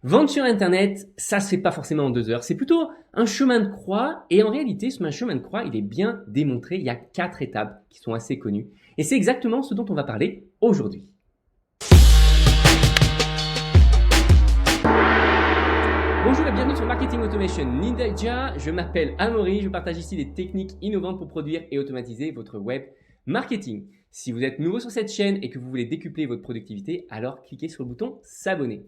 Vendre sur Internet, ça se fait pas forcément en 2 heures. C'est plutôt un chemin de croix et en réalité, ce chemin de croix, il est bien démontré. Il y a 4 étapes qui sont assez connues et c'est exactement ce dont on va parler aujourd'hui. Bonjour et bienvenue sur Marketing Automation Ninja. Je m'appelle Amaury, je partage ici des techniques innovantes pour produire et automatiser votre web marketing. Si vous êtes nouveau sur cette chaîne et que vous voulez décupler votre productivité, alors cliquez sur le bouton s'abonner.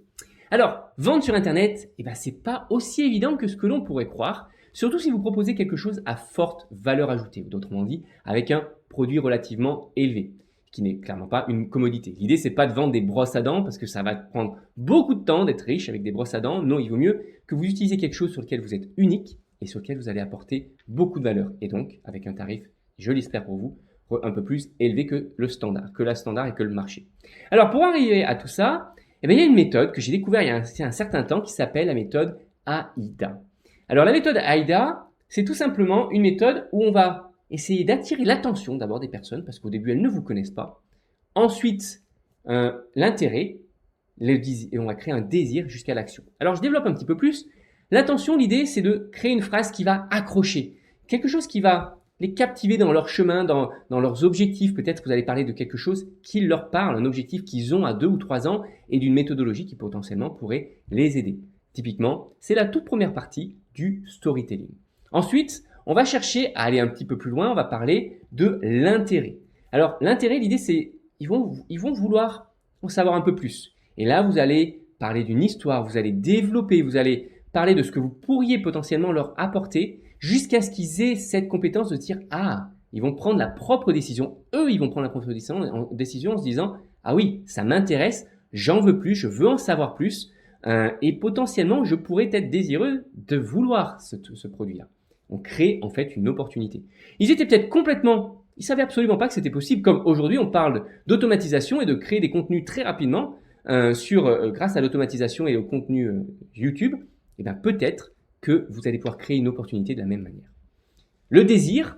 Alors, vendre sur Internet, c'est pas aussi évident que ce que l'on pourrait croire, surtout si vous proposez quelque chose à forte valeur ajoutée, ou d'autrement dit, avec un produit relativement élevé, qui n'est clairement pas une commodité. L'idée, c'est pas de vendre des brosses à dents parce que ça va prendre beaucoup de temps d'être riche avec des brosses à dents. Non, il vaut mieux que vous utilisiez quelque chose sur lequel vous êtes unique et sur lequel vous allez apporter beaucoup de valeur. Et donc, avec un tarif, je l'espère pour vous, un peu plus élevé que la standard et que le marché. Alors, pour arriver à tout ça, il y a une méthode que j'ai découverte il y a un certain temps qui s'appelle la méthode AIDA. Alors, la méthode AIDA, c'est tout simplement une méthode où on va essayer d'attirer l'attention d'abord des personnes parce qu'au début, elles ne vous connaissent pas. Ensuite, l'intérêt, et on va créer un désir jusqu'à l'action. Alors, je développe un petit peu plus. L'attention, l'idée, c'est de créer une phrase qui va accrocher. Quelque chose qui va les captiver dans leur chemin, dans leurs objectifs. Peut-être que vous allez parler de quelque chose qui leur parle, un objectif qu'ils ont à 2 ou 3 ans et d'une méthodologie qui potentiellement pourrait les aider. Typiquement, c'est la toute première partie du storytelling. Ensuite, on va chercher à aller un petit peu plus loin, on va parler de l'intérêt. Alors, l'intérêt, l'idée, c'est ils vont vouloir en savoir un peu plus. Et là, vous allez parler d'une histoire, vous allez développer, vous allez parler de ce que vous pourriez potentiellement leur apporter jusqu'à ce qu'ils aient cette compétence de dire « Ah !» Ils vont prendre la propre décision. Eux, ils vont prendre la propre décision en se disant « Ah oui, ça m'intéresse, j'en veux plus, je veux en savoir plus et potentiellement, je pourrais être désireux de vouloir ce produit-là. » On crée en fait une opportunité. Ils étaient peut-être ils savaient absolument pas que c'était possible. Comme aujourd'hui, on parle d'automatisation et de créer des contenus très rapidement grâce à l'automatisation et au contenu YouTube. Et bien peut-être que vous allez pouvoir créer une opportunité de la même manière. Le désir,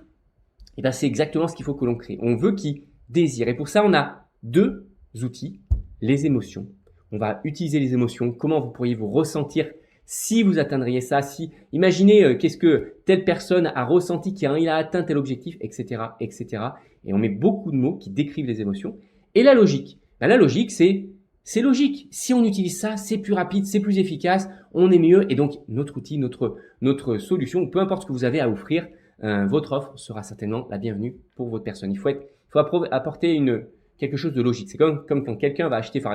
c'est exactement ce qu'il faut que l'on crée. On veut qu'ils désirent. Et pour ça, on a 2 outils, les émotions. On va utiliser les émotions. Comment vous pourriez vous ressentir si vous atteindriez ça, imaginez qu'est-ce que telle personne a ressenti, il a atteint tel objectif, etc., etc. Et on met beaucoup de mots qui décrivent les émotions. Et la logique, la logique, c'est logique. Si on utilise ça, c'est plus rapide, c'est plus efficace, on est mieux. Et donc, notre outil, notre solution, peu importe ce que vous avez à offrir, votre offre sera certainement la bienvenue pour votre personne. Il faut apporter quelque chose de logique. C'est comme quand quelqu'un va acheter par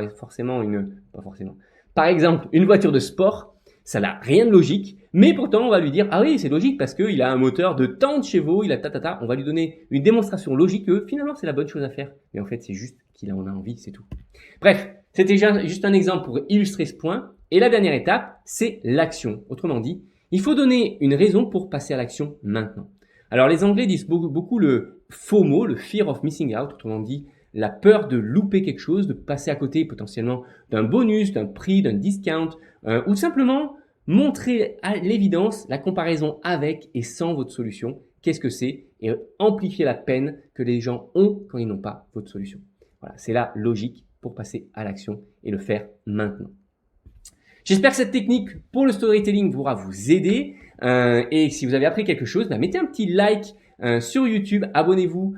exemple, une voiture de sport. Ça n'a rien de logique, mais pourtant on va lui dire « Ah oui, c'est logique parce qu'il a un moteur de tant de chevaux, il a ta. » On va lui donner une démonstration logique que finalement c'est la bonne chose à faire. Mais en fait, c'est juste qu'il en a envie, c'est tout. Bref, c'était juste un exemple pour illustrer ce point. Et la dernière étape, c'est l'action. Autrement dit, il faut donner une raison pour passer à l'action maintenant. Alors les Anglais disent beaucoup le FOMO, le Fear of Missing Out, autrement dit, la peur de louper quelque chose, de passer à côté potentiellement d'un bonus, d'un prix, d'un discount, ou simplement montrer à l'évidence la comparaison avec et sans votre solution. Qu'est-ce que c'est? Et amplifier la peine que les gens ont quand ils n'ont pas votre solution. Voilà, c'est la logique pour passer à l'action et le faire maintenant. J'espère que cette technique pour le storytelling pourra vous aider. Et si vous avez appris quelque chose, mettez un petit like sur YouTube, abonnez-vous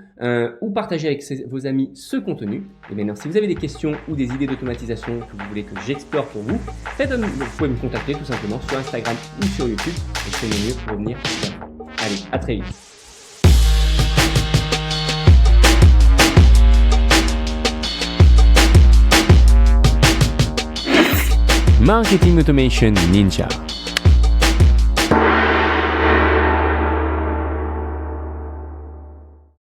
ou partagez avec vos amis ce contenu. Et maintenant, si vous avez des questions ou des idées d'automatisation que vous voulez que j'explore pour vous, vous pouvez me contacter tout simplement sur Instagram ou sur YouTube. Et je ferai le mieux pour revenir vers vous. Allez, à très vite. Marketing Automation Ninja.